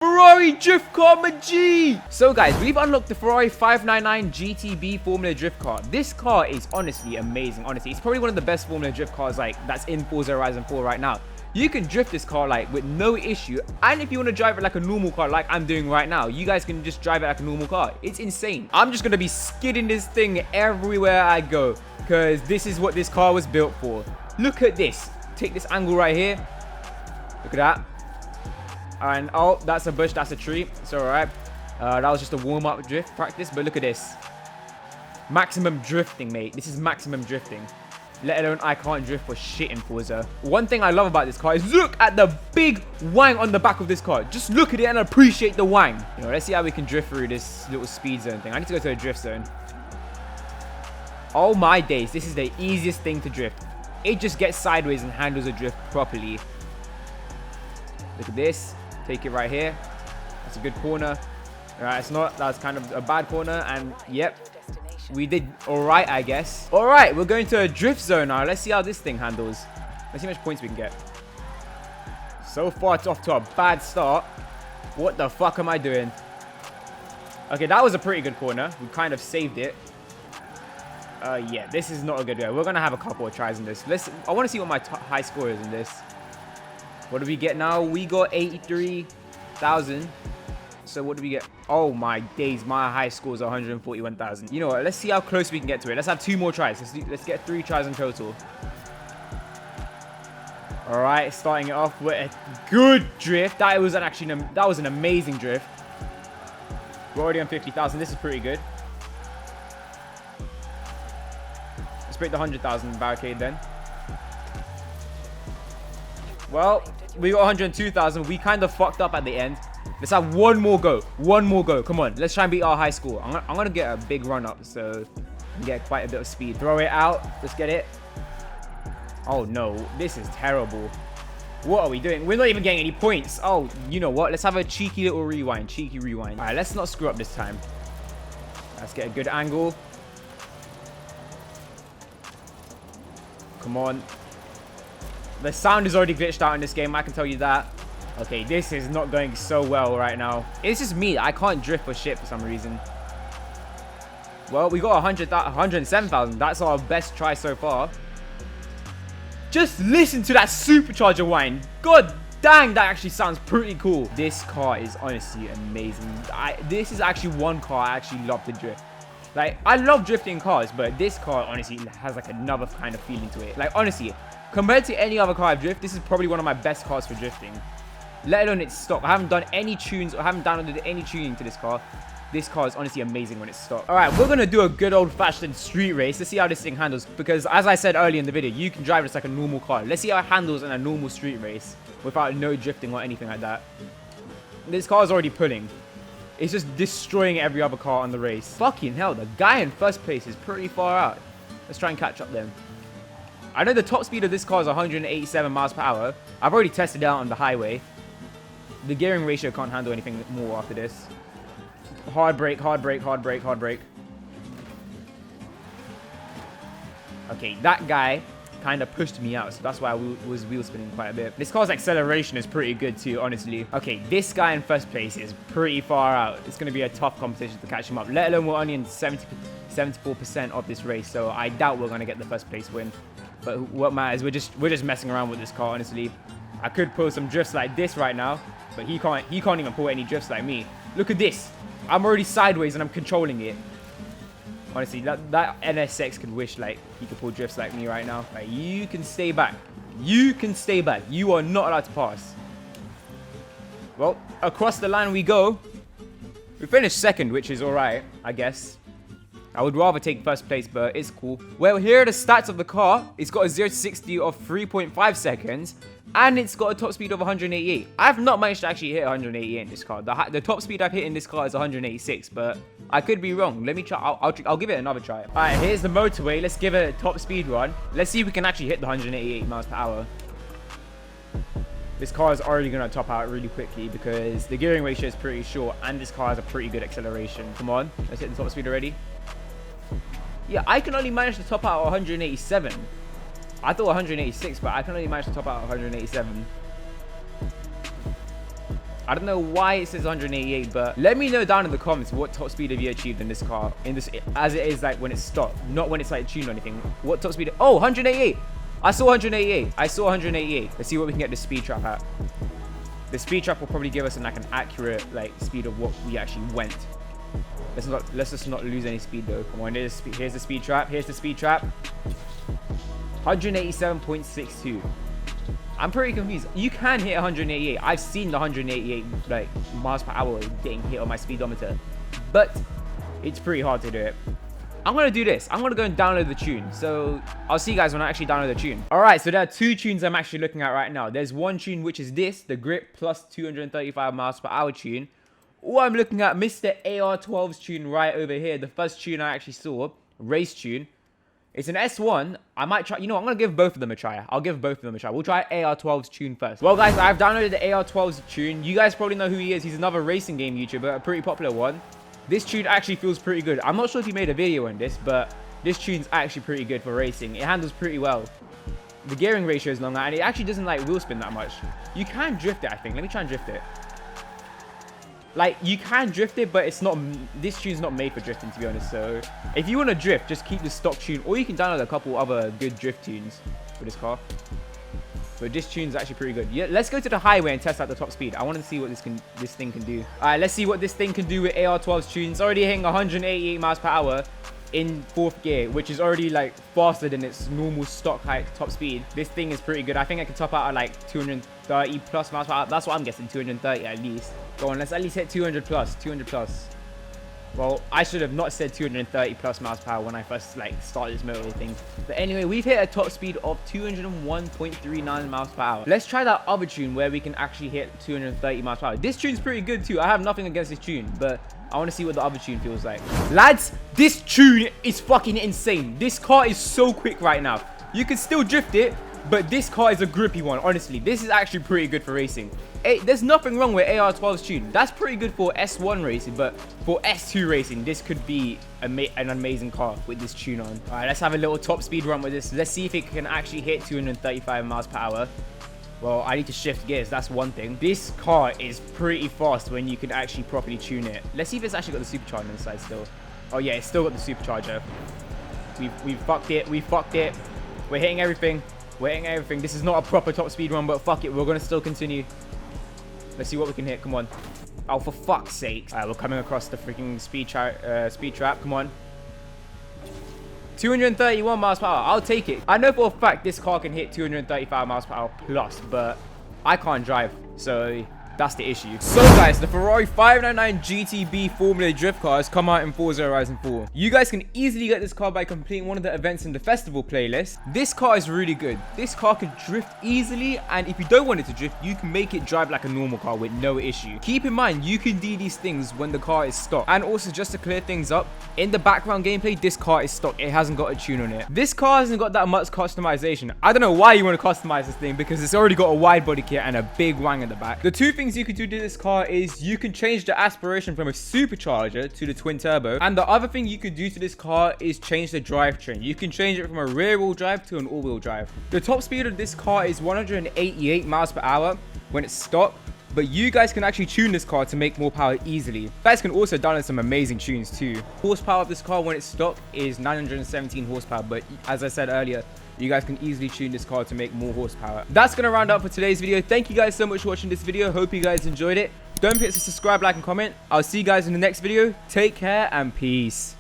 Ferrari drift car G. So guys, we've unlocked the Ferrari 599 GTB Formula Drift car. This car is honestly amazing. Honestly, it's probably one of the best Formula Drift cars like that's in Forza Horizon 4 right now. You can drift this car like with no issue, and if you want to drive it like a normal car like I'm doing right now, you guys can just drive it like a normal car. It's insane. I'm just gonna be skidding this thing everywhere I go because this is what this car was built for. Look at this. Take this angle right here. Look at that. And oh, that's a bush, that's a tree. It's all right. That was just a warm-up drift practice, but look at this. Maximum drifting, mate. This is maximum drifting. Let alone I can't drift for shit in Forza. One thing I love about this car is look at the big wang on the back of this car. Just look at it and appreciate the wang. You know, let's see how we can drift through this little speed zone thing. I need to go to a drift zone. Oh my days, this is the easiest thing to drift. It just gets sideways and handles a drift properly. Look at this. Take it right here. That's a good corner. All right, it's not. That's kind of a bad corner. And yep, we did all right, I guess. All right, we're going to a drift zone now. Let's see how this thing handles. Let's see how much points we can get. So far, it's off to a bad start. What the fuck am I doing? Okay, that was a pretty good corner. We kind of saved it. Yeah, this is not a good way. We're gonna have a couple of tries in this. I want to see what my high score is in this. What do we get now? We got 83,000. So what do we get? Oh my days, my high score is 141,000. You know what? Let's see how close we can get to it. Let's have 2 more tries. Let's get 3 tries in total. All right, starting it off with a good drift. That was an amazing drift. We're already on 50,000. This is pretty good. Let's break the 100,000 barricade then. Well, we got 102,000. We kind of fucked up at the end. Let's have one more go. One more go. Come on. Let's try and beat our high score. I'm going to get a big run up so I can get quite a bit of speed. Throw it out. Let's get it. Oh, no. This is terrible. What are we doing? We're not even getting any points. Oh, you know what? Let's have a cheeky little rewind. Cheeky rewind. All right, let's not screw up this time. Let's get a good angle. Come on. The sound is already glitched out in this game, I can tell you that. Okay, this is not going so well right now. It's just me. I can't drift for shit for some reason. Well, we got 107,000. That's our best try so far. Just listen to that supercharger whine. God dang, that actually sounds pretty cool. This car is honestly amazing. This is actually one car I actually love to drift. Like, I love drifting cars, but this car honestly has like another kind of feeling to it. Like, honestly, compared to any other car I've drifted, this is probably one of my best cars for drifting. Let alone its stock. I haven't done any tunes or haven't downloaded any tuning to this car. This car is honestly amazing when it's stock. All right, we're going to do a good old-fashioned street race. Let's see how this thing handles. Because as I said earlier in the video, you can drive this like a normal car. Let's see how it handles in a normal street race without no drifting or anything like that. This car is already pulling. It's just destroying every other car on the race. Fucking hell, the guy in first place is pretty far out. Let's try and catch up then. I know the top speed of this car is 187 miles per hour. I've already tested it out on the highway. The gearing ratio can't handle anything more after this. Hard brake, hard brake, hard brake, hard brake. Okay, that guy kind of pushed me out, so that's why I was wheel spinning quite a bit. This car's acceleration is pretty good too, honestly. Okay, this guy in first place is pretty far out. It's going to be a tough competition to catch him up. Let alone we're only in 74% of this race, so I doubt we're going to get the first place win. But what matters, we're just messing around with this car, honestly. I could pull some drifts like this right now, but he can't even pull any drifts like me. Look at this. I'm already sideways and I'm controlling it. Honestly, that NSX could wish like he could pull drifts like me right now. Like, you can stay back. You can stay back. You are not allowed to pass. Well, across the line we go. We finished second, which is alright, I guess. I would rather take first place, but it's cool. Well, here are the stats of the car. It's got a 0 to 60 of 3.5 seconds. And it's got a top speed of 188. I've not managed to actually hit 188 in this car. The top speed I've hit in this car is 186, but I could be wrong. Let me try. I'll give it another try. All right, here's the motorway. Let's give it a top speed run. Let's see if we can actually hit the 188 miles per hour. This car is already going to top out really quickly because the gearing ratio is pretty short and this car has a pretty good acceleration. Come on, let's hit the top speed already. Yeah, I can only manage to top out 187. I thought 186, but I can only manage to top out 187. I don't know why it says 188, but let me know down in the comments what top speed have you achieved in this car, as it is like when it's stopped, not when it's like tuned or anything. What top speed? Oh, 188. I saw 188. I saw 188. Let's see what we can get the speed trap at. The speed trap will probably give us like an accurate like speed of what we actually went. Let's just not lose any speed though. Come on, here's the speed trap. Here's the speed trap. 187.62. I'm pretty confused. You can hit 188. I've seen the 188 like miles per hour getting hit on my speedometer, but it's pretty hard to do it. I'm gonna do this. I'm gonna go and download the tune. So I'll see you guys when I actually download the tune. All right, so there are two tunes I'm actually looking at right now. There's one tune which is this, the grip plus 235 miles per hour tune. Or I'm looking at Mr. AR12's tune right over here. The first tune I actually saw, race tune. It's an S1. I might try, you know, I'm going to give both of them a try. I'll give both of them a try. We'll try AR12's tune first. Well, guys, I've downloaded the AR12's tune. You guys probably know who he is. He's another racing game YouTuber, a pretty popular one. This tune actually feels pretty good. I'm not sure if he made a video on this, but this tune's actually pretty good for racing. It handles pretty well. The gearing ratio is longer, and it actually doesn't like wheel spin that much. You can drift it, I think. Let me try and drift it. Like, you can drift it, but it's not, this tune's not made for drifting, to be honest. So if you want to drift, just keep the stock tune, or you can download a couple other good drift tunes for this car. But this tune's actually pretty good. Yeah, let's go to the highway and test out the top speed. I want to see what this thing can do. All right, let's see what this thing can do with AR12's tune. It's already hitting 188 miles per hour in 4th gear, which is already like faster than its normal stock height top speed. This thing is pretty good. I think I can top out at like 230 plus miles per hour. That's what I'm guessing, 230 at least. Go on, let's at least hit 200 plus. Well, I should have not said 230 plus miles per hour when I first like started this motorway thing. But anyway, we've hit a top speed of 201.39 miles per hour. Let's try that other tune where we can actually hit 230 miles per hour. This tune's pretty good too. I have nothing against this tune, but I want to see what the other tune feels like. Lads, this tune is fucking insane. This car is so quick right now. You can still drift it, but this car is a grippy one. Honestly, this is actually pretty good for racing. Hey, there's nothing wrong with AR12's tune. That's pretty good for S1 racing, but for S2 racing, this could be an amazing car with this tune on. All right, let's have a little top speed run with this. Let's see if it can actually hit 235 miles per hour. Well, I need to shift gears. That's one thing. This car is pretty fast when you can actually properly tune it. Let's see if it's actually got the supercharger inside still. Oh yeah, it's still got the supercharger. We fucked it. We fucked it. We're hitting everything. We're hitting everything. This is not a proper top speed run, but fuck it. We're going to still continue. Let's see what we can hit. Come on. Oh, for fuck's sake. All right, we're coming across the freaking speed trap. Come on. 231 miles per hour. I'll take it. I know for a fact this car can hit 235 miles per hour plus, but I can't drive. So that's the issue. So guys, the Ferrari 599 GTB Formula Drift car has come out in Forza Horizon 4. You guys can easily get this car by completing one of the events in the festival playlist. This car is really good. This car can drift easily, and if you don't want it to drift, you can make it drive like a normal car with no issue. Keep in mind, you can do these things when the car is stock. And also, just to clear things up, in the background gameplay, this car is stock. It hasn't got a tune on it. This car hasn't got that much customization. I don't know why you want to customize this thing, because it's already got a wide body kit and a big wang in the back. The two things you can do to this car is you can change the aspiration from a supercharger to the twin turbo, and the other thing you can do to this car is change the drivetrain. You can change it from a rear wheel drive to an all wheel drive. The top speed of this car is 188 miles per hour when it's stock, but you guys can actually tune this car to make more power easily. You guys can also download some amazing tunes too. Horsepower of this car when it's stock is 917 horsepower, but as I said earlier, you guys can easily tune this car to make more horsepower. That's gonna round up for today's video. Thank you guys so much for watching this video. Hope you guys enjoyed it. Don't forget to subscribe, like, and comment. I'll see you guys in the next video. Take care and peace.